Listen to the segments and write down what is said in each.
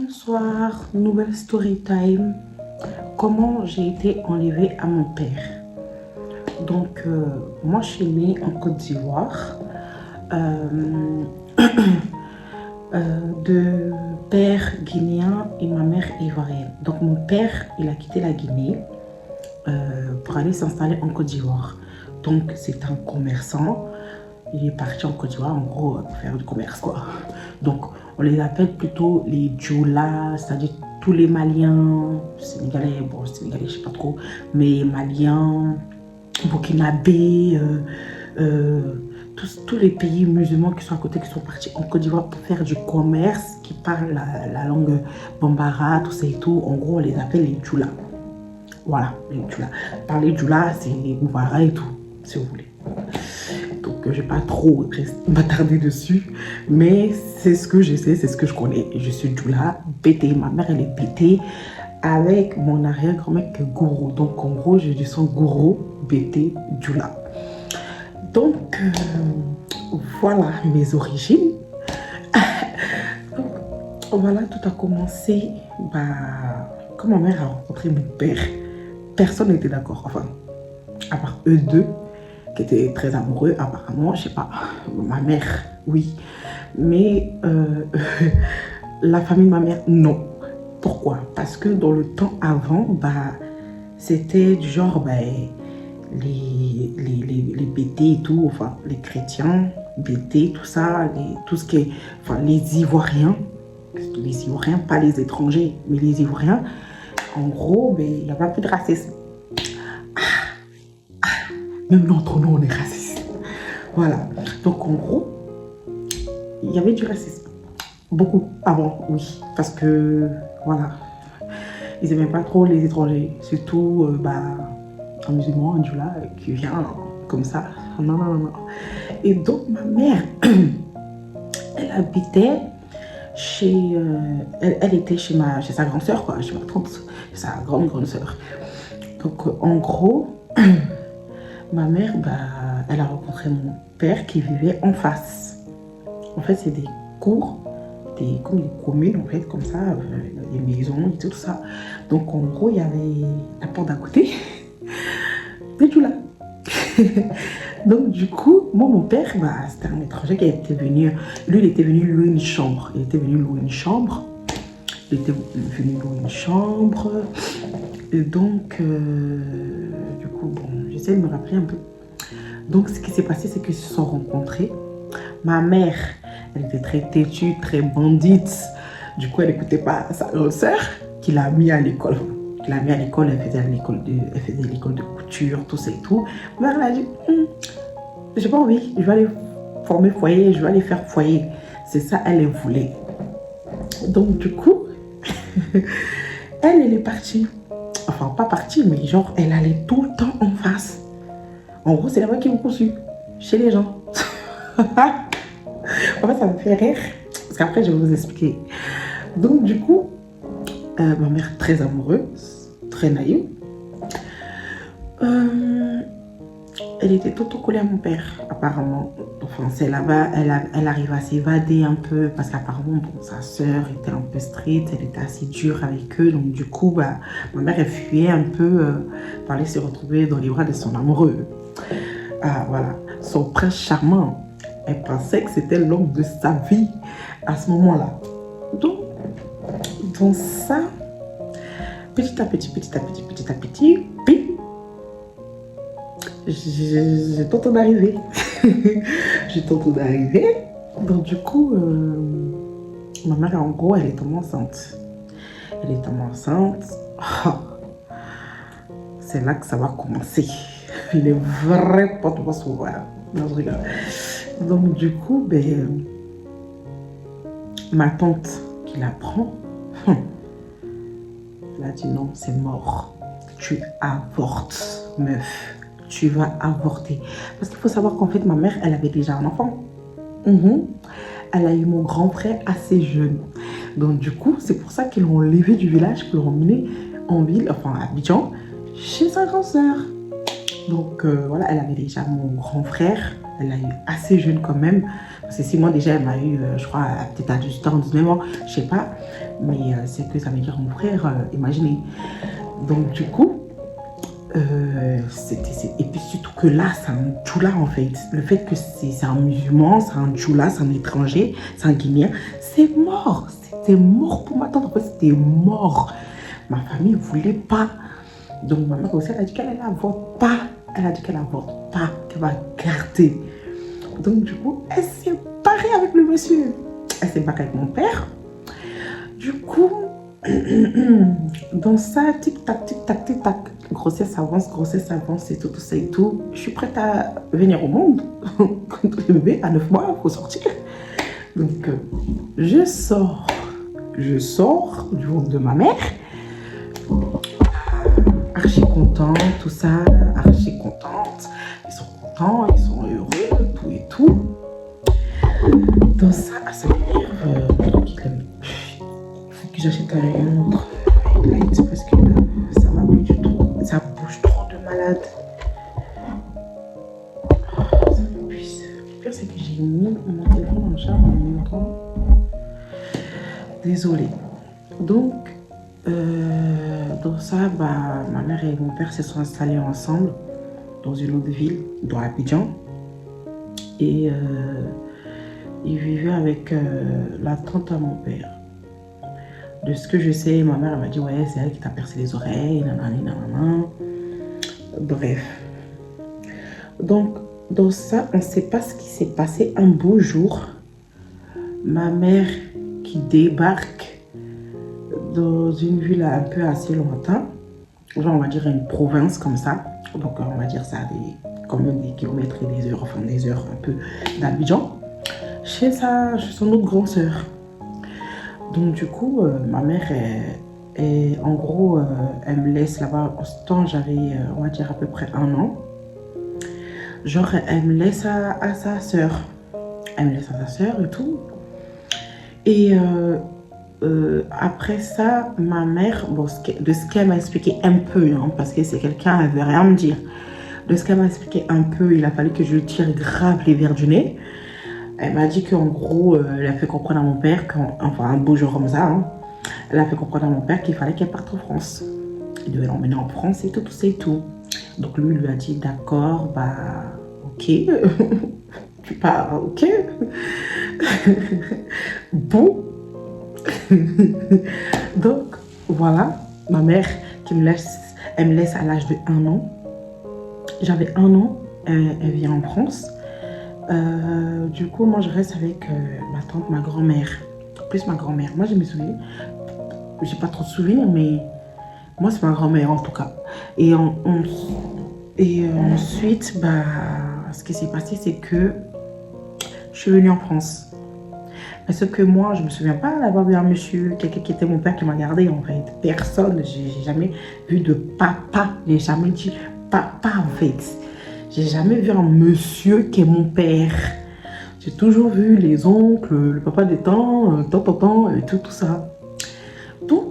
Bonsoir, nouvelle story time. Comment j'ai été enlevée à mon père. Donc, moi, je suis née en Côte d'Ivoire de père guinéen et ma mère ivoirienne. Donc, mon père, il a quitté la Guinée pour aller s'installer en Côte d'Ivoire. Donc, c'est un commerçant. Il est parti en Côte d'Ivoire, en gros, pour faire du commerce, quoi. Donc, on les appelle plutôt les Djoula, c'est-à-dire tous les Maliens, Sénégalais, bon, Sénégalais, je sais pas trop, mais Maliens, Burkinabé, tous les pays musulmans qui sont à côté, qui sont partis en Côte d'Ivoire pour faire du commerce, qui parlent la langue bambara, tout ça et tout. En gros, on les appelle les Djoula. Voilà, les Djoula. Parler Djoula, c'est les Bouvara et tout, si vous voulez. Donc, je ne vais pas trop m'attarder dessus, mais c'est ce que je sais, c'est ce que je connais. Je suis Djoula, Bété. Ma mère, elle est Bété avec mon arrière-grand-mère qui est Gourou. Donc, en gros, je dis son Gourou, Bété, Djoula. Donc, voilà mes origines. Voilà, tout a commencé quand ma mère a rencontré mon père. Personne n'était d'accord, enfin, à part eux deux, qui étaient très amoureux, apparemment, je sais pas, ma mère, oui, mais la famille de ma mère, non. Pourquoi? Parce que dans le temps avant, c'était du genre, les BT et tout, enfin, les chrétiens, BT, tout ça, tout ce qui est, enfin, les Ivoiriens, pas les étrangers, mais les Ivoiriens, en gros, il n'y a pas plus de racisme. Même entre nous, on est raciste. Voilà. Donc, en gros, il y avait du racisme. Beaucoup avant, oui. Parce que, voilà, ils n'aimaient pas trop les étrangers. Surtout, un musulman, un djoula, qui vient comme ça. Non. Et donc, ma mère, elle habitait chez... elle était chez sa grande sœur, quoi. Chez ma tante, sa grande sœur. Donc, en gros... Ma mère, elle a rencontré mon père qui vivait en face. En fait, c'est des cours, comme des communes, en fait, comme ça, des maisons et tout ça. Donc, en gros, il y avait la porte d'à côté, et tout là. Donc, du coup, moi, mon père, c'était un étranger qui était venu. Lui, il était venu louer une chambre. Il était venu louer une chambre. Et donc, du coup, j'essaie de me rappeler un peu. Donc, ce qui s'est passé, c'est qu'ils se sont rencontrés. Ma mère, elle était très têtue, très bandite. Du coup, elle n'écoutait pas sa grande sœur, qui l'a mis à l'école. Elle faisait l'école de couture, tout ça et tout. Ma mère, elle a dit, j'ai pas envie, je vais aller former foyer, je vais aller faire foyer. C'est ça, elle voulait. Donc, du coup, elle est partie. Enfin, pas partie, mais genre, elle allait tout le temps en face. En gros, c'est là-bas qu'ils m'ont conçu, chez les gens. En fait, ça me fait rire, parce qu'après, je vais vous expliquer. Donc, du coup, ma mère, très amoureuse, très naïve, elle était tout collée à mon père, apparemment. Enfin, c'est là-bas, elle arrive à s'évader un peu, parce qu'apparemment, sa sœur était un peu stricte, elle était assez dure avec eux. Donc, du coup, ma mère, elle fuyait un peu pour aller se retrouver dans les bras de son amoureux. Voilà, son prince charmant. Elle pensait que c'était l'homme de sa vie à ce moment-là. Donc, dans ça, petit à petit, puis, j'ai tenté d'arriver. Donc, du coup, ma mère, en gros, elle est tombée enceinte. C'est là que ça va commencer. Les vrais portes vont s'ouvrir. Non, je rigole. Donc, du coup, ma tante qui la prend, elle a dit non, c'est mort. Tu avortes, meuf. Tu vas avorter. Parce qu'il faut savoir qu'en fait, ma mère, elle avait déjà un enfant. Elle a eu mon grand frère assez jeune. Donc, du coup, c'est pour ça qu'ils l'ont enlevé du village, qu'ils l'ont emmené en ville, enfin à Abidjan, chez sa grande sœur. Donc voilà, elle avait déjà mon grand frère. Elle l'a eu assez jeune quand même. Parce que 6 mois déjà, elle m'a eu, je crois, peut-être à 18 ans, 19 ans, je sais pas. Mais c'est que ça veut dire mon frère, imaginez. Donc du coup, et puis surtout que là, c'est un djoula en fait. Le fait que c'est un musulman, c'est un djoula, c'est un étranger, c'est un Guinéen, c'est mort. C'était mort pour ma tante. En fait, c'était mort. Ma famille ne voulait pas. Donc ma mère aussi, elle a dit qu'elle n'avorte pas. Elle a dit qu'elle n'avorte pas, qu'elle va garder. Donc du coup, elle s'est barrée avec le monsieur. Elle s'est barrée avec mon père. Du coup, dans ça, tic-tac, tic-tac, tic-tac, grossesse avance et tout ça et tout. Je suis prête à venir au monde. Le bébé, à 9 mois, il faut sortir. Donc, je sors du ventre de ma mère. Archi contente, tout ça, archi contente. Ils sont contents, ils sont heureux, tout et tout. Dans ça m'énerve. Il faut que j'achète un autre light parce que ça va plus du tout. Ça bouge trop de malade. Ça m'épuise. Le pire, c'est que j'ai mis mon téléphone en charge en même temps. Désolée. Donc, dans ça, ma mère et mon père se sont installés ensemble dans une autre ville, dans Abidjan. Et ils vivaient avec la tante à mon père. De ce que je sais, ma mère m'a dit ouais, c'est elle qui t'a percé les oreilles, nanani, nanana. Bref. Donc, dans ça, on ne sait pas ce qui s'est passé. Un beau jour, ma mère qui débarque dans une ville un peu assez lointaine, genre on va dire une province comme ça, donc on va dire ça quand même des kilomètres et des heures, enfin des heures un peu d'Abidjan, chez son autre grande sœur. Donc du coup, ma mère en gros, elle me laisse là-bas. En ce temps, j'avais, on va dire à peu près 1 an. Genre, elle me laisse à sa sœur. Elle me laisse à sa sœur et tout. Et après ça, ma mère, bon, de ce qu'elle m'a expliqué un peu, hein, parce que c'est quelqu'un, elle ne veut rien me dire. De ce qu'elle m'a expliqué un peu, il a fallu que je tire grave les verres du nez. Elle m'a dit qu'en gros, elle a fait comprendre à mon père, enfin un beau jour comme ça, hein, elle a fait comprendre à mon père qu'il fallait qu'elle parte en France. Il devait l'emmener en France et tout, tout ça et tout. Donc lui, il lui a dit d'accord, ok, tu pars, ok. Bon. Donc voilà, ma mère qui me laisse, elle me laisse à l'âge de 1 an. J'avais 1 an, elle vient en France. Du coup, moi je reste avec ma tante, ma grand-mère, plus ma grand-mère. Moi je me souviens, j'ai pas trop de souvenirs, mais moi c'est ma grand-mère en tout cas. Et ensuite, ce qui s'est passé, c'est que je suis venue en France. Mais ce que moi, je me souviens pas d'avoir vu un monsieur, quelqu'un qui était mon père qui m'a gardé en fait. Personne, j'ai jamais vu de papa, j'ai jamais dit papa en fait. J'ai jamais vu un monsieur qui est mon père. J'ai toujours vu les oncles, le papa des tantes, et tout ça. Donc,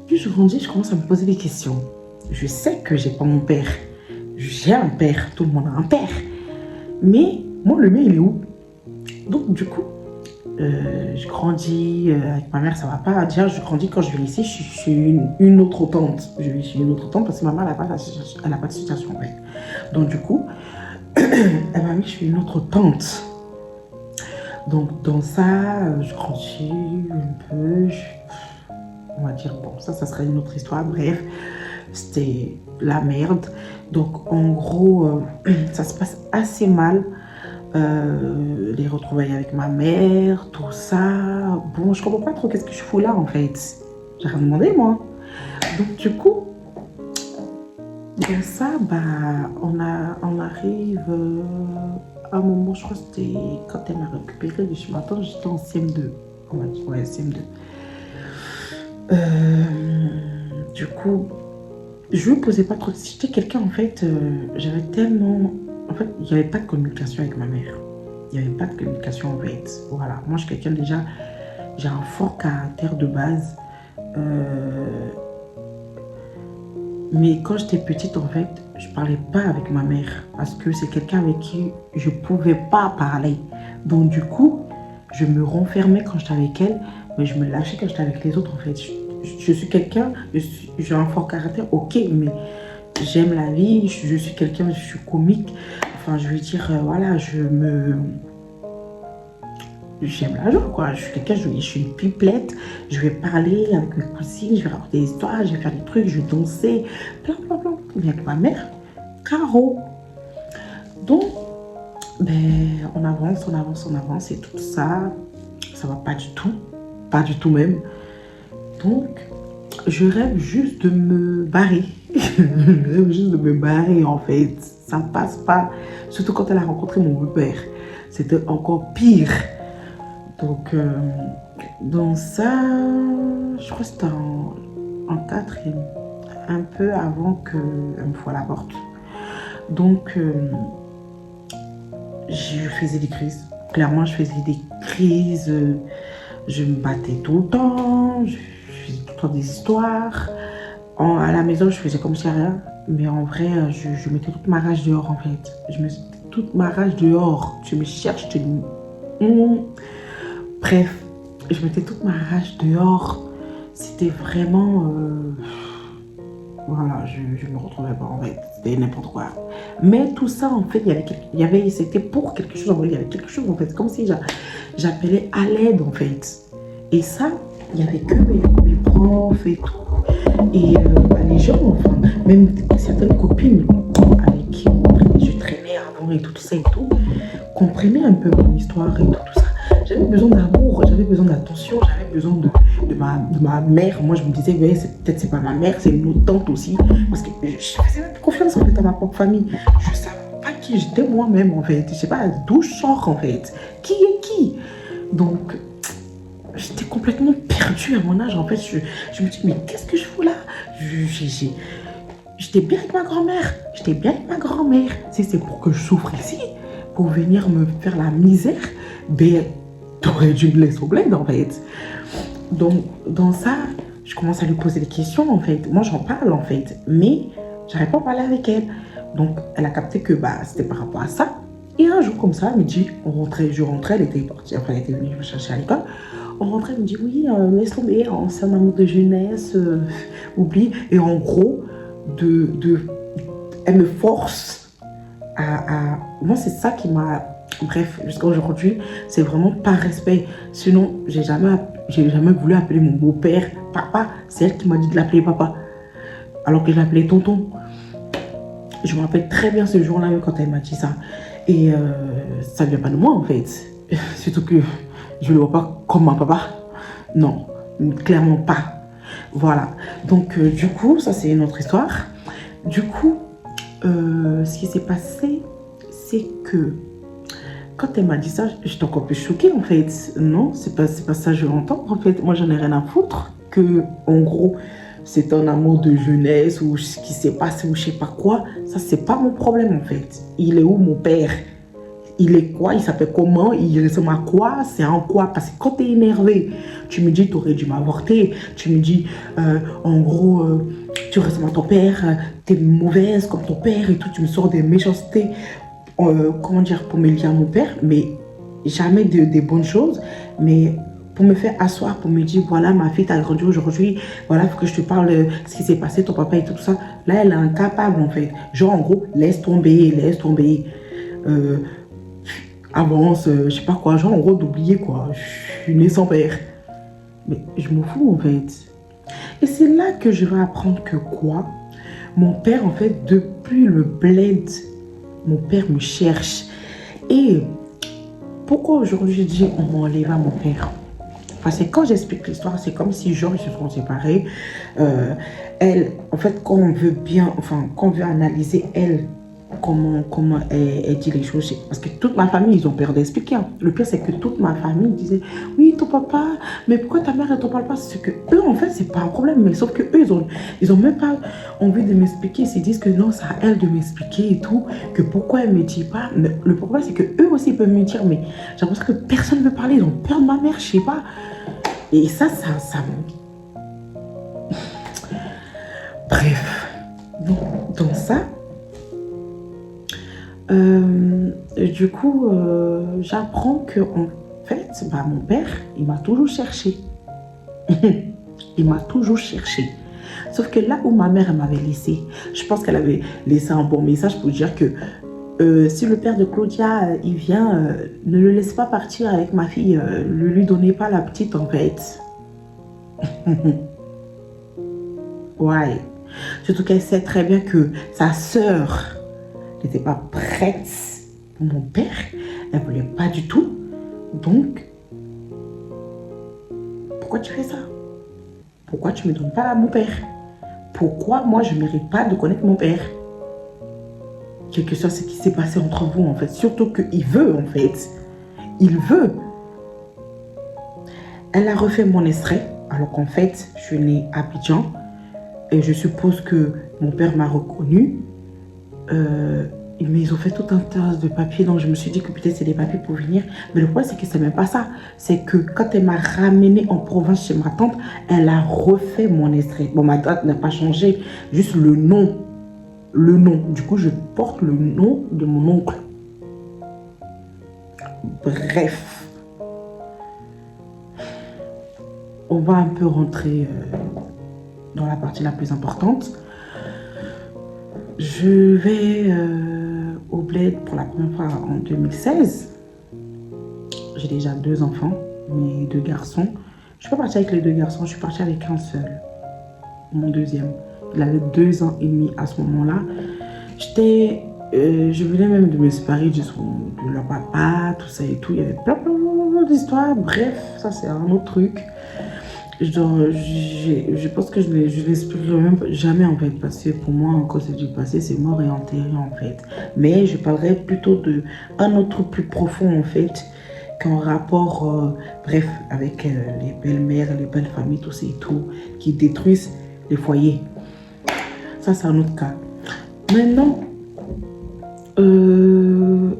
plus je grandis, je commence à me poser des questions. Je sais que j'ai pas mon père. J'ai un père, tout le monde a un père. Mais moi, le mien, il est où? Donc, du coup, je grandis avec ma mère, ça va pas. Déjà, je grandis quand je viens ici, je suis une autre tante. Je vis chez une autre tante parce que ma mère, elle n'a pas de situation en fait. Donc, du coup, elle m'a mis chez une autre tante. Donc, dans ça, je grandis un peu. On va dire, bon, ça serait une autre histoire. Bref, c'était la merde. Donc, en gros, ça se passe assez mal. Les retrouvailles avec ma mère, tout ça. Bon, je comprends pas trop qu'est-ce que je fous là en fait. J'ai rien demandé moi. Donc du coup, dans ça, on arrive à un moment, je crois que c'était quand elle m'a récupéré de chez ma tante, j'étais en CM2. On va dire, ouais, CM2. Du coup, je me posais pas trop. Si j'étais quelqu'un en fait, j'avais tellement. En fait, il n'y avait pas de communication avec ma mère. Il n'y avait pas de communication en fait. Voilà. Moi, je suis quelqu'un déjà, j'ai un fort caractère de base. Mais quand j'étais petite, en fait, je parlais pas avec ma mère parce que c'est quelqu'un avec qui je pouvais pas parler. Donc du coup, je me renfermais quand j'étais avec elle, mais je me lâchais quand j'étais avec les autres en fait. Je suis quelqu'un, j'ai un fort caractère, ok, mais j'aime la vie, je suis quelqu'un, je suis comique. Enfin, je veux dire, voilà, j'aime la joie, quoi. Je suis quelqu'un, je suis une pipelette. Je vais parler avec mes cousines, je vais raconter des histoires, je vais faire des trucs, je vais danser, plein, plein, plein. Mais avec ma mère, Caro. Donc, ben, on avance, on avance, on avance, et tout ça, ça va pas du tout même. Donc, je rêve juste de me barrer. Je rêve juste de me barrer, en fait. Ça passe pas. Surtout quand elle a rencontré mon père. C'était encore pire. Donc, dans ça, je crois que c'était en quatrième, un peu avant qu'elle me foie la porte. Donc, je faisais des crises. Clairement, je faisais des crises. Je me battais tout le temps. Je faisais tout le temps des histoires. À la maison, je faisais comme si rien. Mais en vrai, je mettais toute ma rage dehors, en fait. Je mettais toute ma rage dehors. Tu me cherches, je te dis... Bref, je mettais toute ma rage dehors. C'était vraiment... Voilà, je me retrouvais pas, en fait. C'était n'importe quoi. Mais tout ça, en fait, c'était pour quelque chose, en fait. Il y avait quelque chose, en fait. Comme si j'appelais à l'aide, en fait. Et ça, il n'y avait que mes profs et tout. Et les gens, enfin, même certaines copines avec qui je traînais avant et tout ça et tout, comprenaient un peu mon histoire et tout ça. J'avais besoin d'amour, j'avais besoin d'attention, j'avais besoin de ma mère. Moi, je me disais, ouais, peut-être c'est pas ma mère, c'est une autre tante aussi. Parce que je faisais même confiance en fait à ma propre famille. Je ne savais pas qui j'étais moi-même en fait. Je ne sais pas d'où je sors en fait. Qui est qui? Donc, j'étais complètement perdue à mon âge. En fait, je me dis, mais qu'est-ce que je fous là? J'étais bien avec ma grand-mère. J'étais bien avec ma grand-mère. Si c'est pour que je souffre ici, pour venir me faire la misère, ben, t'aurais dû me laisser au bled, en fait. Donc, dans ça, je commence à lui poser des questions, en fait. Moi, j'en parle, en fait. Mais, j'arrive pas à parler avec elle. Donc, elle a capté que bah, c'était par rapport à ça. Et un jour, comme ça, à midi, je rentrais, elle était partie, enfin, elle était venue me chercher à l'école. On rentrait, elle me dit, oui, laisse tomber, c'est un amour de jeunesse, oublie. Et en gros, elle me force à... Moi, c'est ça qui m'a... Bref, jusqu'à aujourd'hui, c'est vraiment par respect. Sinon, j'ai jamais voulu appeler mon beau-père papa. C'est elle qui m'a dit de l'appeler papa. Alors que je l'appelais tonton. Je me rappelle très bien ce jour-là, même quand elle m'a dit ça. Et ça ne vient pas de moi, en fait. Surtout que je ne le vois pas comme un papa. Non, clairement pas. Voilà. Donc, du coup, ça, c'est une autre histoire. Du coup, ce qui s'est passé, c'est que quand elle m'a dit ça, j'étais encore plus choquée, en fait. Non, c'est pas ça que je l'entends. En fait, moi, j'en ai rien à foutre. Que, en gros, c'est un amour de jeunesse ou ce qui s'est passé ou je sais pas quoi. Ça, c'est pas mon problème, en fait. Il est où, mon père? Il est quoi? Il s'appelle comment? Il ressemble à quoi? C'est en quoi? Parce que quand tu es énervé, tu me dis, tu aurais dû m'avorter. Tu me dis, en gros, tu ressembles à ton père, tu es mauvaise comme ton père et tout. Tu me sors des méchancetés, comment dire, pour me lier à mon père, mais jamais des bonnes choses. Mais pour me faire asseoir, pour me dire, voilà, ma fille, t'as grandi aujourd'hui, voilà, il faut que je te parle de ce qui s'est passé, ton papa et tout ça. Là, elle est incapable, en fait. Genre, en gros, laisse tomber, avance, je sais pas quoi, genre, en gros, d'oublier, quoi. Je suis née sans père. Mais je m'en fous, en fait. Et c'est là que je vais apprendre que quoi? Mon père, en fait, depuis le bled, mon père me cherche. Et pourquoi aujourd'hui je dis on m'enlève à mon père? Parce que quand j'explique l'histoire, c'est comme si genre ils se sont séparés. Elle, en fait, quand on veut bien, enfin, quand on veut analyser elle, comment elle dit les choses. Parce que toute ma famille, ils ont peur d'expliquer. Hein. Le pire, c'est que toute ma famille disait, oui, ton papa, mais pourquoi ta mère, elle t'en parle pas? C'est que eux, en fait, c'est pas un problème. Mais sauf que eux, ils ont même pas envie de m'expliquer. Ils se disent que non, c'est à elle de m'expliquer et tout. Que pourquoi elle me dit pas. Mais le problème, c'est que eux aussi peuvent me dire, mais j'ai l'impression que personne ne veut parler. Ils ont peur de ma mère, je sais pas. Et ça Bref. Donc, dans ça, Du coup, j'apprends que en fait, bah, mon père, il m'a toujours cherché. Il m'a toujours cherché. Sauf que là où ma mère m'avait laissé, je pense qu'elle avait laissé un bon message pour dire que si le père de Claudia, il vient, ne le laisse pas partir avec ma fille, ne lui donnez pas la petite en fait. Ouais. Surtout qu'elle sait très bien que sa sœur n'était pas prête pour mon père. Elle ne voulait pas du tout. Donc, pourquoi tu fais ça? Pourquoi tu ne me donnes pas à mon père? Pourquoi moi je ne mérite pas de connaître mon père? Quel que soit ce qui s'est passé entre vous en fait. Surtout qu'il veut en fait. Il veut. Elle a refait mon extrait. Alors qu'en fait, je suis née à Abidjan. Et je suppose que mon père m'a reconnue. Mais ils ont fait tout un tas de papiers. Donc je me suis dit que peut-être c'est des papiers pour venir. Mais le problème c'est que c'est même pas ça. C'est que quand elle m'a ramenée en province chez ma tante, elle a refait mon extrait. Bon, ma date n'a pas changé. Juste le nom. Le nom. Du coup, je porte le nom de mon oncle. Bref. On va un peu rentrer dans la partie la plus importante. Je vais au bled pour la première fois en 2016. J'ai déjà 2 enfants, mes 2 garçons. Je ne suis pas partie avec les 2 garçons, je suis partie avec un seul. Mon deuxième. Il avait 2 ans et demi à ce moment-là. Je venais même de me séparer de leur papa, tout ça et tout. Il y avait plein d'histoires. Bref, ça c'est un autre truc. Je pense que je l'expliquerai même jamais en fait, parce que pour moi, quand c'est du passé, c'est mort et enterré en fait. Mais je parlerai plutôt d'un autre plus profond en fait, qu'en rapport, bref, avec les belles-mères, les belles familles, tout ça et tout, qui détruisent les foyers. Ça, c'est un autre cas. Maintenant, on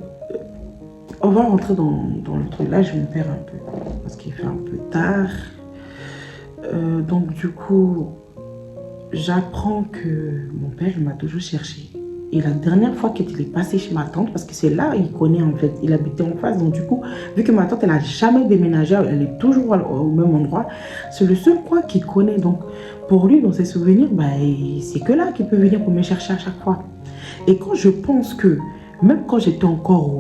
va rentrer dans le truc. Là, je me perds un peu, parce qu'il fait un peu tard. Donc du coup, j'apprends que mon père m'a toujours cherché. Et la dernière fois qu'il est passé chez ma tante, parce que c'est là il connaît en fait, il habitait en face. Donc du coup, vu que ma tante, elle n'a jamais déménagé, elle est toujours au même endroit, c'est le seul coin qu'il connaît. Donc pour lui, dans ses souvenirs, bah, c'est que là qu'il peut venir pour me chercher à chaque fois. Et quand je pense que, même quand j'étais encore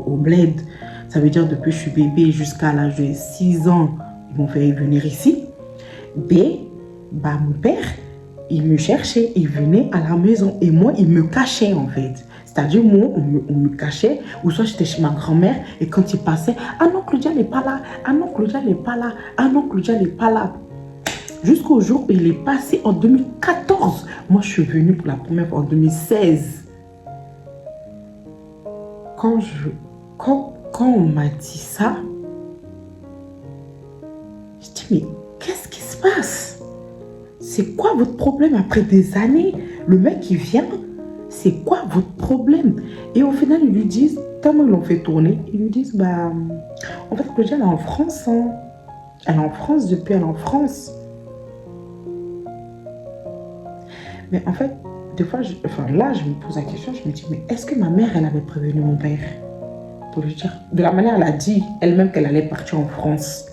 au bled, ça veut dire depuis que je suis bébé jusqu'à l'âge de 6 ans, ils m'ont fait venir ici. Bah, mon père, il me cherchait, il venait à la maison et moi, il me cachait en fait. C'est-à-dire, moi, on me cachait, ou soit j'étais chez ma grand-mère et quand il passait, ah non, Claudia n'est pas là, ah non, Claudia n'est pas là, ah non, Claudia n'est pas là. Jusqu'au jour où il est passé en 2014. Moi, je suis venue pour la première fois en 2016. Quand on m'a dit ça, je dis, mais qu'est-ce qui se passe? C'est quoi votre problème après des années? Le mec, il vient, c'est quoi votre problème? Et au final, ils lui disent, tellement ils l'ont fait tourner, ils lui disent, bah, en fait, Claudia, elle est en France. Hein. Elle est en France depuis, elle est en France. Mais en fait, des fois, là, je me pose la question, je me dis, mais est-ce que ma mère, elle avait prévenu mon père? Pour lui dire, de la manière, elle a dit elle-même qu'elle allait partir en France.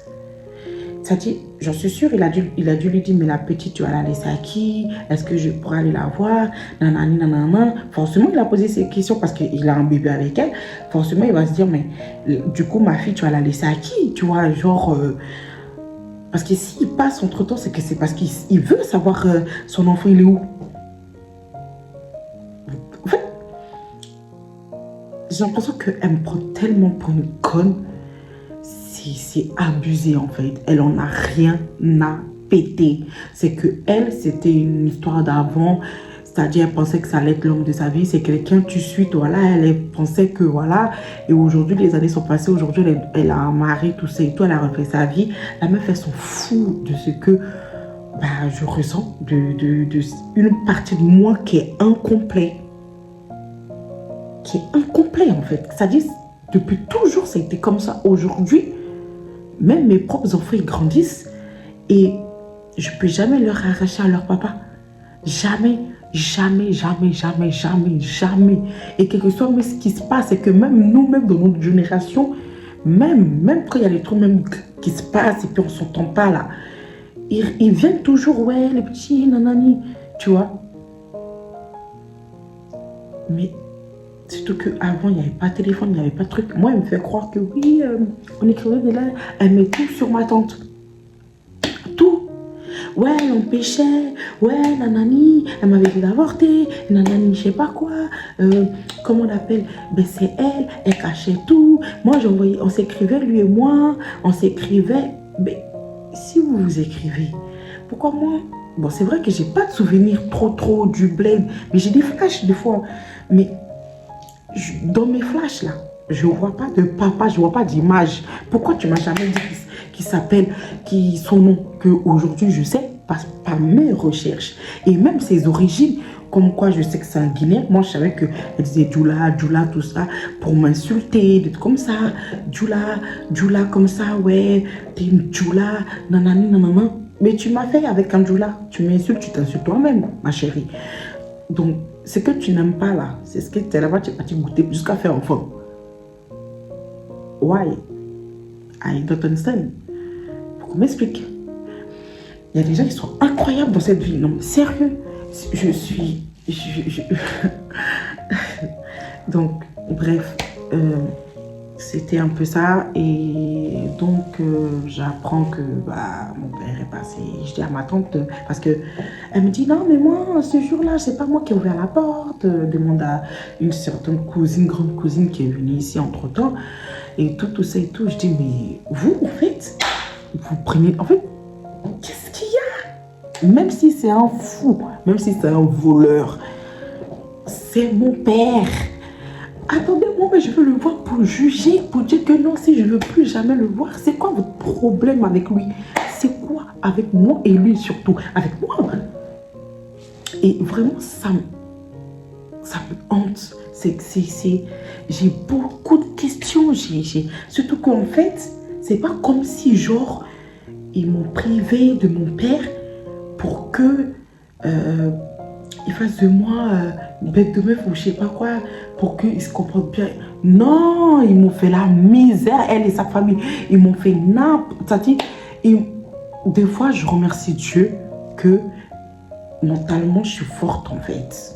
Ça dit, j'en suis sûre, il a dû lui dire, mais la petite, tu vas la laisser à qui? Est-ce que je pourrais aller la voir? Nanani, nanana. Forcément, il a posé ces questions parce qu'il a un bébé avec elle. Forcément, il va se dire, mais du coup, ma fille, tu vas la laisser à qui? Tu vois, genre... parce que s'il passe entre-temps, c'est parce qu'il veut savoir son enfant, il est où? En fait, j'ai l'impression qu'elle me prend tellement pour une conne. C'est abusé en fait. Elle en a rien à péter. C'est que elle, c'était une histoire d'avant. C'est-à-dire, elle pensait que ça allait être l'homme de sa vie. C'est quelqu'un tu suis, voilà. Elle pensait que voilà. Et aujourd'hui, les années sont passées. Aujourd'hui, elle a un mari, tout ça et tout. Elle a refait sa vie. La meuf, elle s'en fout de ce que bah, je ressens. Une partie de moi qui est incomplet. Qui est incomplet en fait. C'est-à-dire, depuis toujours, ça a été comme ça. Aujourd'hui, même mes propres enfants, ils grandissent et je ne peux jamais leur arracher à leur papa. Jamais. Jamais, jamais, jamais, jamais, jamais. Et quel que soit mais ce qui se passe, c'est que même nous-mêmes, dans notre génération, même quand il y a des trucs même qui se passent et puis on ne s'entend pas là, ils viennent toujours, ouais, les petits, nanani, tu vois. Mais surtout qu'avant, il n'y avait pas de téléphone, il n'y avait pas de truc. Moi, elle me fait croire que oui, on écrivait des lettres. Elle met tout sur ma tante. Tout. Ouais, on pêchait. Ouais, nanani, elle m'avait dit d'avorter. Nanani, je sais pas quoi. Comment on appelle? Ben, c'est elle. Elle cachait tout. Moi, j'envoyais, on s'écrivait, lui et moi. On s'écrivait. Mais si vous vous écrivez, pourquoi moi? Bon, c'est vrai que j'ai pas de souvenirs trop du bled. Mais j'ai des flashs des fois. Mais dans mes flashs là, je ne vois pas de papa, je ne vois pas d'image. Pourquoi tu ne m'as jamais dit qu'il s'appelle, son nom, qu'aujourd'hui je sais par mes recherches. Et même ses origines, comme quoi je sais que c'est un Guinéen. Moi je savais qu'elle disait Djoula, Djoula, tout ça, pour m'insulter, d'être comme ça. Djoula, Djoula comme ça, ouais, t'es une Djoula, nanani, nanana. Mais tu m'as fait avec un Djoula. Tu m'insultes, tu t'insultes toi-même, ma chérie. Donc, ce que tu n'aimes pas là, c'est ce que tu es là-bas, tu es parti goûter jusqu'à faire enfant. Why? I don't understand. Faut qu'on m'explique. Il y a des gens qui sont incroyables dans cette vie. Non, mais sérieux. Je suis... Donc, bref. C'était un peu ça. Et donc, j'apprends que mon père est passé. Je dis à ma tante, parce que elle me dit, non, mais moi, ce jour-là, c'est pas moi qui ai ouvert la porte. Demande à une certaine cousine, grande cousine qui est venue ici entre-temps. Et tout ça et tout. Je dis, mais vous, en fait, vous prenez... En fait, qu'est-ce qu'il y a? Même si c'est un fou, même si c'est un voleur, c'est mon père. Attendez-moi, mais je veux le voir pour juger, pour dire que non, si je ne veux plus jamais le voir, c'est quoi votre problème avec lui? C'est quoi avec moi et lui surtout? Avec moi? Et vraiment, ça me hante. J'ai beaucoup de questions. Surtout qu'en fait, c'est pas comme si, genre, ils m'ont privé de mon père pour que il fasse de moi une bête de meuf ou je sais pas quoi, pour qu'ils se comportent bien. Non, ils m'ont fait la misère, elle et sa famille. Ils m'ont fait n'importe quoi. Des fois, je remercie Dieu que mentalement, je suis forte en fait.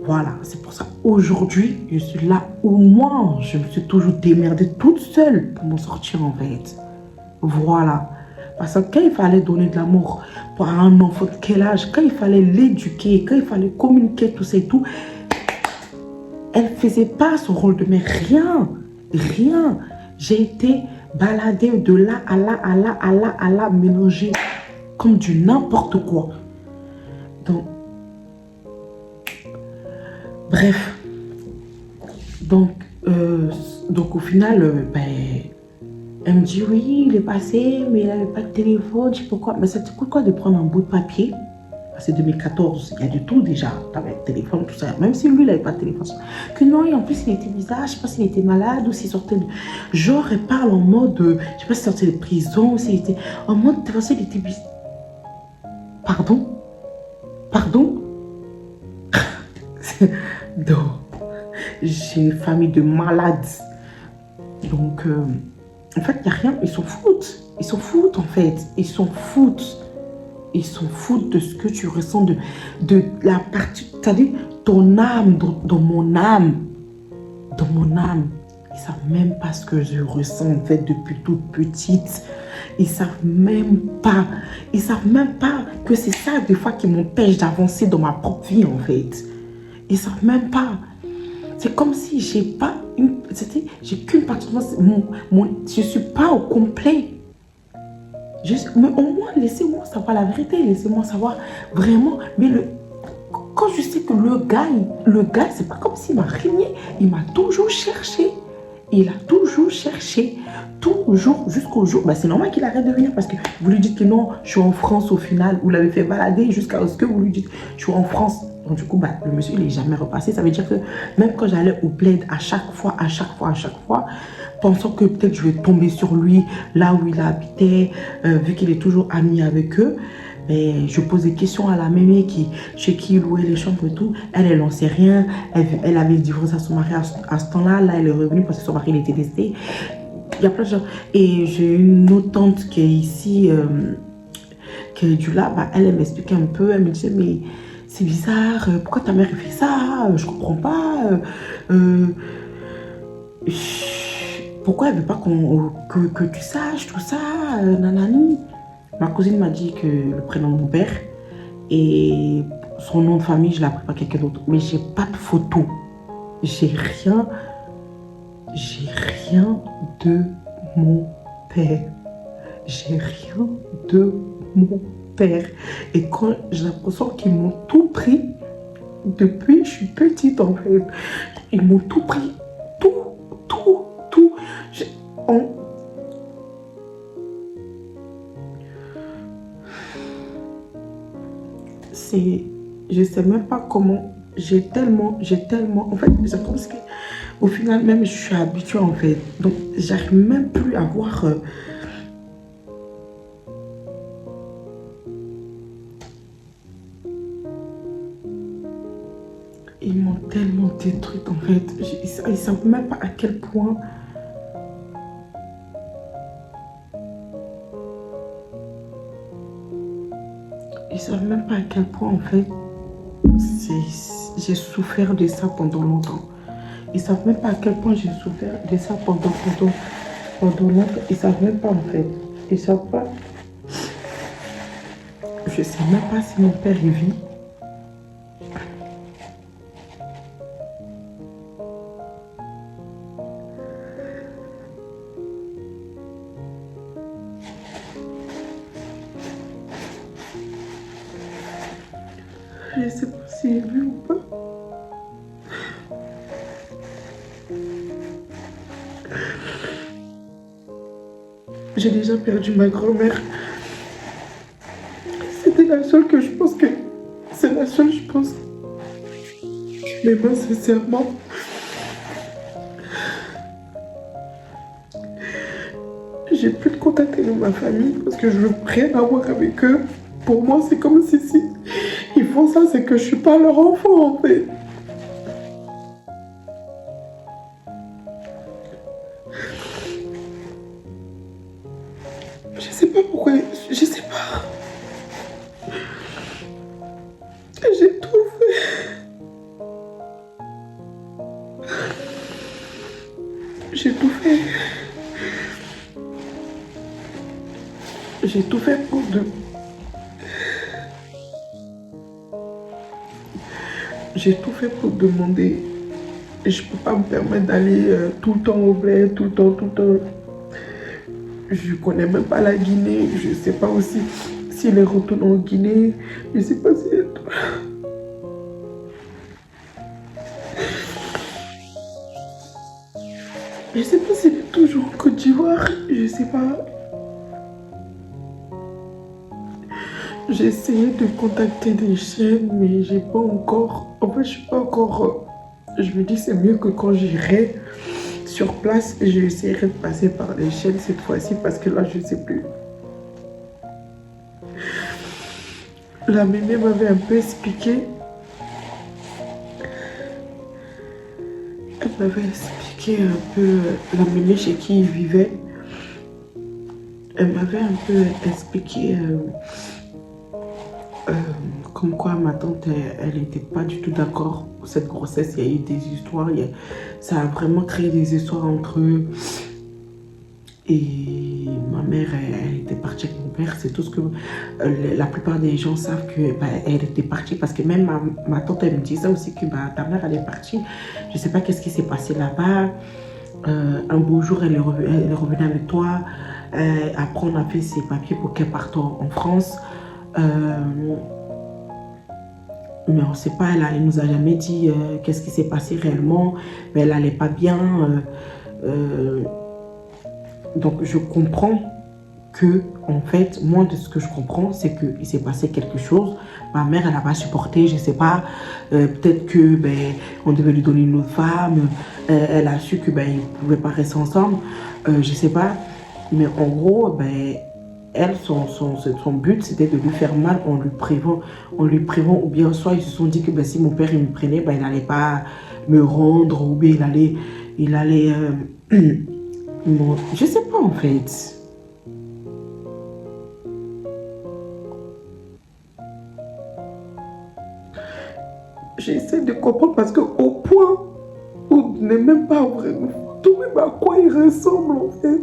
Voilà, c'est pour ça. Aujourd'hui, je suis là au moins. Je me suis toujours démerdée toute seule pour m'en sortir en fait. Voilà. Parce que quand il fallait donner de l'amour pour un enfant de quel âge, quand il fallait l'éduquer, quand il fallait communiquer tout ça et tout, elle ne faisait pas son rôle de mère. Rien. J'ai été baladée de là à là, à là, mélangée comme du n'importe quoi. Donc, bref. Donc au final, elle me dit oui, il est passé, mais il n'avait pas de téléphone, je sais pourquoi. Mais ça te coûte quoi de prendre un bout de papier? C'est 2014, il y a du tout déjà, avec le téléphone, tout ça. Même si lui, il n'avait pas de téléphone. Que non, et en plus, il était bizarre, je ne sais pas s'il était malade ou s'il sortait de... Genre, elle parle en mode, je ne sais pas s'il sortait de prison, s'il était... En mode, de toute façon, il était bizarre. Pardon? Non. J'ai une famille de malades. Donc... en fait, il n'y a rien. Ils s'en foutent. En fait. Ils s'en foutent de ce que tu ressens, de la partie, c'est-à-dire ton âme, dans mon âme. Dans mon âme. Ils ne savent même pas ce que je ressens, en fait, depuis toute petite. Ils ne savent même pas. Ils ne savent même pas que c'est ça, des fois, qui m'empêche d'avancer dans ma propre vie, en fait. Ils ne savent même pas. C'est comme si j'ai pas une... J'ai qu'une partie de moi. Je ne suis pas au complet. Mais au moins, laissez-moi savoir la vérité. Laissez-moi savoir vraiment. Mais quand je sais que le gars, c'est pas comme s'il m'a régné. Il m'a toujours cherché. Il a toujours cherché. Toujours, jusqu'au jour. C'est normal qu'il arrête de venir parce que vous lui dites que non, je suis en France au final. Vous l'avez fait balader jusqu'à ce que vous lui dites je suis en France. Donc du coup, le monsieur, il n'est jamais repassé. Ça veut dire que même quand j'allais au bled, à chaque fois, pensant que peut-être je vais tomber sur lui, là où il habitait, vu qu'il est toujours ami avec eux, Mais je pose des questions à la mémé chez qui il louait les chambres et tout. Elle n'en sait rien. Elle avait divorcé à son mari à ce temps-là. Là, elle est revenue parce que son mari il était décédé. Il y a plein de gens. Et j'ai une autre tante qui est ici, qui est du là. Bah, elle m'expliquait un peu. Elle me disait, mais c'est bizarre. Pourquoi ta mère fait ça? Je comprends pas. Pourquoi elle veut pas que tu saches tout ça, nanani. Ma cousine m'a dit que le prénom de mon père et son nom de famille, je l'ai appris par quelqu'un d'autre. Mais j'ai pas de photo. J'ai rien de mon père. J'ai rien de mon père. Et quand j'ai l'impression qu'ils m'ont tout pris, depuis que je suis petite en fait, ils m'ont tout pris. Tout. Je sais même pas comment, j'ai tellement, en fait, je pense qu'au final même, je suis habituée en fait. Donc, j'arrive même plus à voir... Ils m'ont tellement détruite en fait. Ils savent même pas à quel point... Ils savent même pas à quel point en fait j'ai souffert de ça pendant longtemps. Ils savent même pas à quel point j'ai souffert de ça pendant longtemps. Ils savent même pas en fait. Ils savent pas. Je sais même pas si mon père y vit. Je sais pas s'il est vu ou pas. J'ai déjà perdu ma grand-mère. C'était la seule que je pense que... C'est la seule, je pense. Mais moi, sincèrement... J'ai plus de contact avec ma famille parce que je veux rien avoir avec eux. Pour moi, c'est comme si ils font ça, c'est que je suis pas leur enfant en fait. Je sais pas pourquoi, je sais pas. J'ai tout fait. J'ai tout fait. J'ai tout fait pour J'ai tout fait pour demander. Et je peux pas me permettre d'aller tout le temps au bled, tout le temps. Je connais même pas la Guinée. Je sais pas aussi s'il est retourné en Guinée. Je sais pas si... Je sais pas s'il est toujours en Côte d'Ivoire. Je sais pas. J'ai essayé de contacter des chaînes, mais j'ai pas encore... En fait, je suis pas encore... Je me dis c'est mieux que quand j'irai sur place, j'essaierai de passer par les chaînes cette fois-ci parce que là, je sais plus. La mémé m'avait un peu expliqué. Elle m'avait expliqué un peu la mémé chez qui il vivait. Elle m'avait un peu expliqué... comme quoi ma tante, elle n'était pas du tout d'accord pour cette grossesse. Il y a eu des histoires, ça a vraiment créé des histoires entre eux. Et ma mère, elle était partie avec mon père. C'est tout ce que la plupart des gens savent que elle était partie. Parce que même ma tante, elle me disait aussi que ta mère, elle est partie. Je ne sais pas qu'est-ce qui s'est passé là-bas. Un beau jour, elle est revenue avec toi. Après, on a fait ses papiers pour qu'elle parte en France. Mais on ne sait pas, elle nous a jamais dit qu'est-ce qui s'est passé réellement, mais elle n'allait pas bien. Donc je comprends que, en fait, moi de ce que je comprends, c'est qu'il s'est passé quelque chose. Ma mère, elle n'a pas supporté, je ne sais pas. Peut-être que on devait lui donner une autre femme. Elle a su que ils ne pouvaient pas rester ensemble. Je ne sais pas. Mais en gros, elle, son but, c'était de lui faire mal en lui privant, ou bien soit ils se sont dit que ben, si mon père il me prenait, ben, il n'allait pas me rendre, ou bien il allait je sais pas en fait. J'essaie de comprendre parce qu'au point où on n'est même pas vraiment trouvé à quoi il ressemble en fait.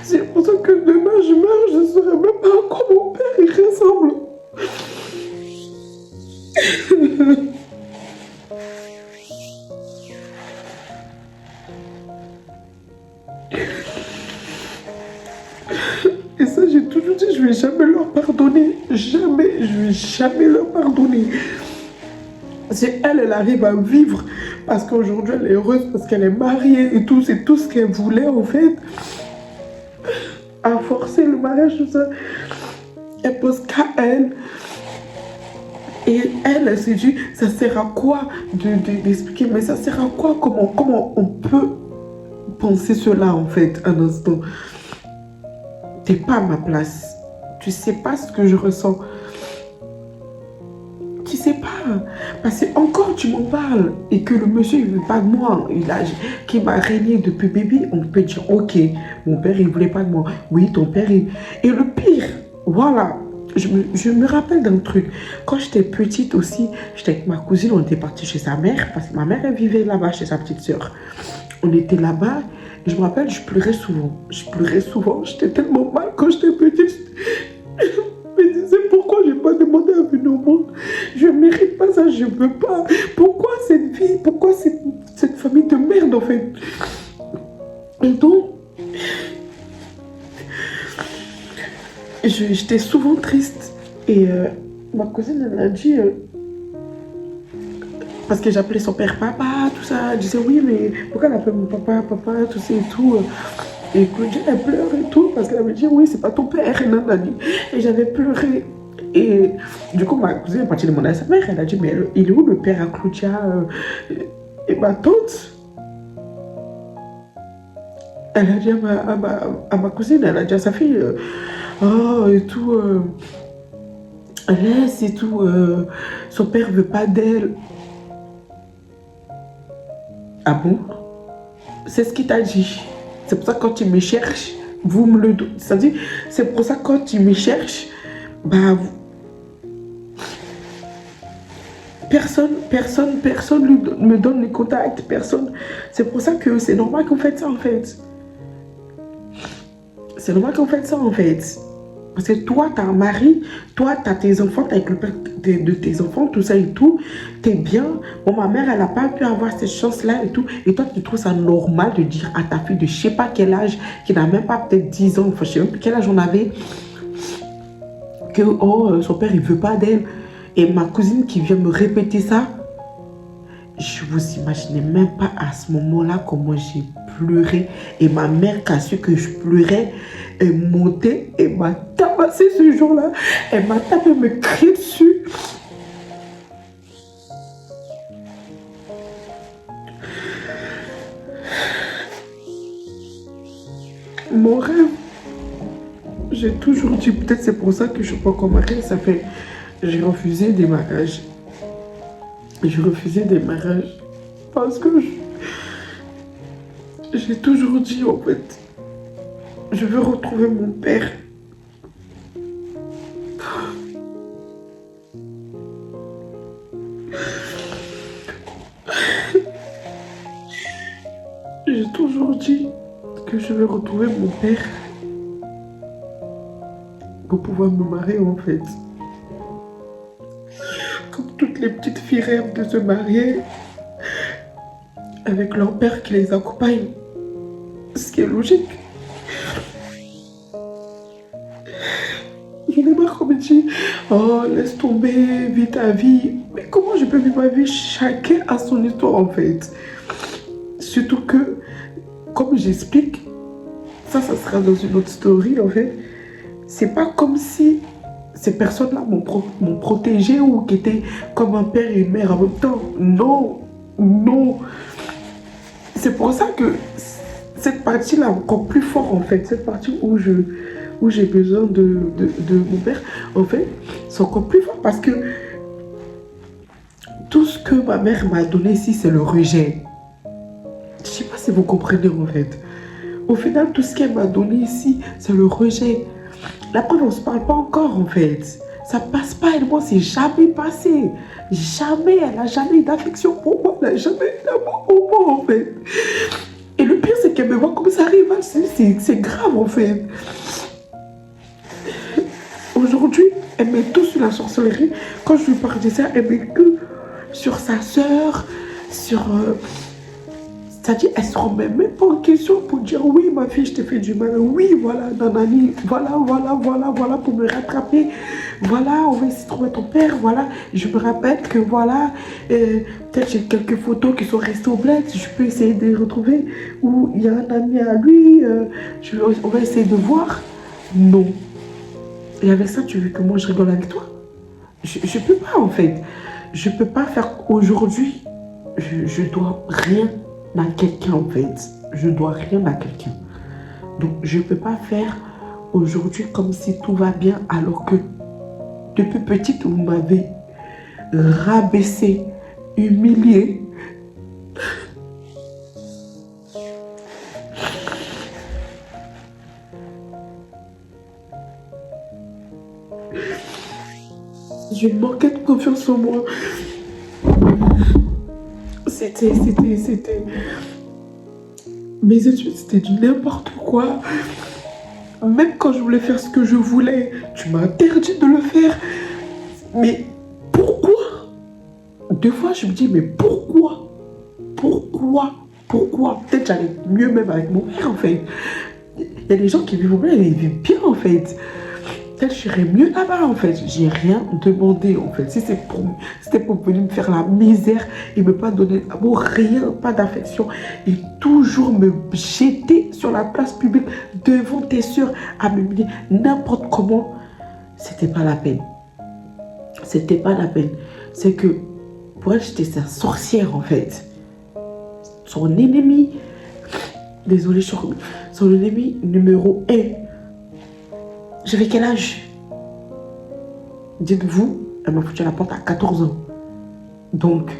C'est pour ça que demain je meurs, je ne saurais même pas à quoi mon père il ressemble. Et ça, j'ai toujours dit, je ne vais jamais leur pardonner. Jamais, je ne vais jamais leur pardonner. Si elle, elle arrive à vivre parce qu'aujourd'hui elle est heureuse, parce qu'elle est mariée et tout, c'est tout ce qu'elle voulait en fait. À forcer le mariage, tout ça, elle pense qu'à elle. Et elle s'est dit, ça sert à quoi d'expliquer, mais ça sert à quoi, comment on peut penser cela en fait, un instant. T'es pas à ma place. Tu sais pas ce que je ressens. Tu sais pas. Parce que encore tu m'en parles et que le monsieur il veut pas de moi. Qui m'a régné depuis bébé, on peut dire ok, mon père il voulait pas de moi. Oui, ton père il... Et le pire, voilà. Je me rappelle d'un truc. Quand j'étais petite aussi, j'étais avec ma cousine, on était parti chez sa mère, parce que ma mère, elle vivait là-bas chez sa petite soeur. On était là-bas, et je me rappelle, je pleurais souvent. J'étais tellement mal quand j'étais petite. Je me disais, pourquoi je n'ai pas demandé à venir au monde? Je ne mérite pas ça, je ne peux pas. Pourquoi cette vie? Pourquoi cette famille de merde, en fait? Et donc, j'étais souvent triste. Et ma cousine, elle a dit... parce que j'appelais son père papa, tout ça. Elle disait, oui, mais pourquoi elle appelle mon papa, tout ça et tout. Et Claudia, elle pleure et tout, parce qu'elle avait dit, oui, c'est pas ton père, nanani. Et j'avais pleuré. Et du coup, ma cousine est partie demander à sa mère. Elle a dit, mais il est où le père à Claudia? Et ma tante, elle a dit à ma cousine, elle a dit à sa fille, oh, et tout, laisse et tout, son père veut pas d'elle. Ah bon? C'est ce qu'il t'a dit. C'est pour ça que quand tu me cherches, vous me le donnez. C'est-à-dire, c'est pour ça que quand tu me cherches, bah, personne me donne les contacts, personne. C'est pour ça que c'est normal qu'on fasse ça en fait. C'est normal qu'on fasse ça en fait. Parce que toi, tu as un mari, toi, tu as tes enfants, tu avec le père de tes enfants, tout ça et tout. Tu es bien. Bon, ma mère, elle n'a pas pu avoir cette chance-là et tout. Et toi, tu trouves ça normal de dire à ta fille de je ne sais pas quel âge, qui n'a même pas peut-être 10 ans, enfin, je ne sais même plus quel âge on avait, que oh, son père, il ne veut pas d'elle. Et ma cousine qui vient me répéter ça, je vous imaginez même pas à ce moment-là comment j'ai pleuré. Et ma mère, qui a su que je pleurais, elle montait et m'a tabassé ce jour-là. Elle m'a tapé, me crié dessus. Mon rêve, j'ai toujours dit, peut-être c'est pour ça que je ne suis pas encore mariée, ça fait, j'ai refusé des mariages. J'ai refusé des mariages parce que j'ai toujours dit en fait, je veux retrouver mon père. J'ai toujours dit que je veux retrouver mon père pour pouvoir me marier en fait. Comme toutes les petites filles rêvent de se marier avec leur père qui les accompagne. Ce qui est logique. J'en ai marre qu'on me dit, oh laisse tomber, vis ta vie. Mais comment je peux vivre ma vie? Chacun a son histoire en fait. Surtout que, comme j'explique, ça sera dans une autre story en fait. C'est pas comme si ces personnes-là m'ont protégé ou qui étaient comme un père et une mère en même temps. Non, non. C'est pour ça que cette partie-là encore plus fort en fait, cette partie où j'ai besoin de mon père, en fait, c'est encore plus fort parce que tout ce que ma mère m'a donné ici, c'est le rejet. Je sais pas si vous comprenez en fait. Au final, tout ce qu'elle m'a donné ici, c'est le rejet. La preuve, on se parle pas encore en fait. Ça passe pas et moi, c'est jamais passé. Jamais, elle n'a jamais eu d'affection pour moi, elle n'a jamais eu d'amour pour moi en fait. Et le pire, c'est qu'elle me voit comme ça arrive, c'est grave en fait. Aujourd'hui, elle met tout sur la sorcellerie. Quand je lui parle de ça, elle met que sur sa soeur, sur... c'est-à-dire, elle ne se remet même pas en question pour dire oui, ma fille, je t'ai fait du mal. Oui, voilà, nanani, voilà, pour me rattraper. Voilà, on va essayer de trouver ton père. Voilà, je me rappelle que voilà, peut-être j'ai quelques photos qui sont restées au bled. Je peux essayer de les retrouver. Ou il y a un ami à lui, on va essayer de voir. Non. Et avec ça, tu veux que moi je rigole avec toi? Je peux pas en fait. Je peux pas faire aujourd'hui. Je dois rien à quelqu'un en fait. Je dois rien à quelqu'un. Donc je peux pas faire aujourd'hui comme si tout va bien alors que depuis petite vous m'avez rabaissé, humilié. Je manquais de confiance en moi. C'était... Mes études, c'était du n'importe quoi. Même quand je voulais faire ce que je voulais, tu m'as interdit de le faire. Mais pourquoi? Des fois, je me dis, mais pourquoi? Pourquoi? Peut-être j'allais mieux même avec mon père, en fait. Il y a des gens qui vivent au bled et ils vivent bien, en fait. Peut-être que j'irais mieux là-bas, en fait. J'ai rien demandé, en fait. Si c'était pour venir me faire la misère et me pas donner d'amour, rien, pas d'affection, et toujours me jeter sur la place publique devant tes soeurs à me dire n'importe comment, c'était pas la peine. C'était pas la peine. C'est que pour elle, j'étais sa sorcière, en fait. Son ennemi, désolé, son ennemi numéro 1. J'avais quel âge? Dites-vous, elle m'a foutu à la porte à 14 ans. Donc,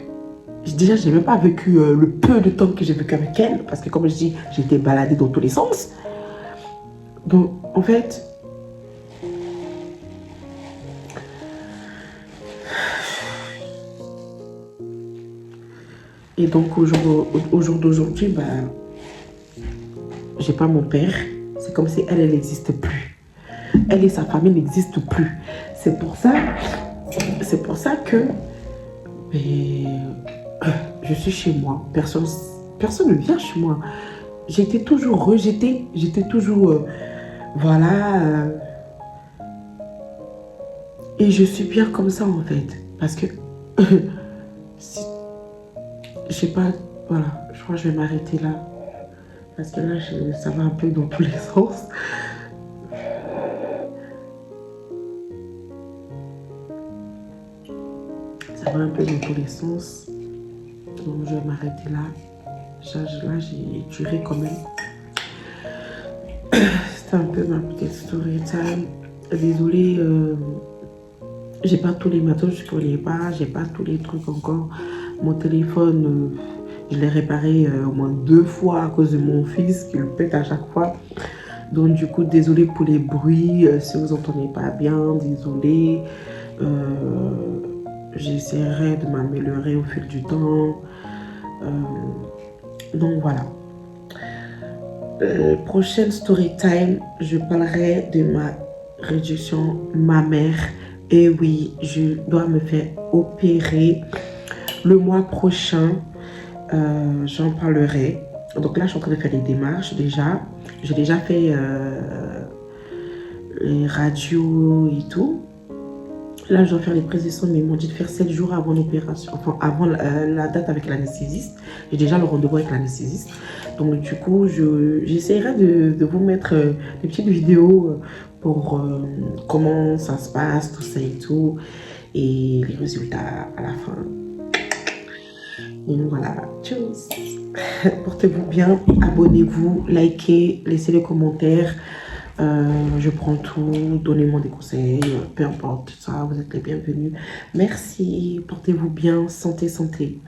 déjà, je n'ai même pas vécu le peu de temps que j'ai vécu avec elle. Parce que, comme je dis, j'étais baladée dans tous les sens. Donc, en fait... Et donc, au jour d'aujourd'hui, ben, j'ai pas mon père. C'est comme si elle n'existe plus. Elle et sa famille n'existent plus. C'est pour ça que je suis chez moi. Personne ne vient chez moi. J'étais toujours rejetée. J'étais toujours... voilà. Et je suis bien comme ça, en fait. Parce que... je sais pas... Voilà. Je crois que je vais m'arrêter là. Parce que là, ça va un peu dans tous les sens. Ça va un peu dans tous les sens. Donc, je vais m'arrêter là. Là, j'ai duré quand même. C'était un peu ma petite story time. Désolée, j'ai pas tous les matins, je ne connais pas. J'ai pas tous les trucs encore. Mon téléphone, je l'ai réparé au moins 2 fois à cause de mon fils qui le pète à chaque fois. Donc, du coup, désolée pour les bruits. Si vous entendez pas bien, désolée. J'essaierai de m'améliorer au fil du temps. Donc voilà. Prochaine story time, je parlerai de ma réduction mammaire. Et oui, je dois me faire opérer le mois prochain. J'en parlerai. Donc là, je suis en train de faire les démarches déjà. J'ai déjà fait les radios et tout. Là, je dois faire les prises de sang, mais ils m'ont dit de faire 7 jours avant l'opération, enfin avant la date avec l'anesthésiste. J'ai déjà le rendez-vous avec l'anesthésiste. Donc, du coup, j'essaierai de vous mettre des petites vidéos pour comment ça se passe, tout ça et tout. Et les résultats à la fin. Donc, voilà. Tchuss! Portez-vous bien, abonnez-vous, likez, laissez les commentaires. Je prends tout, donnez-moi des conseils, peu importe ça, vous êtes les bienvenus. Merci, portez-vous bien, santé, santé.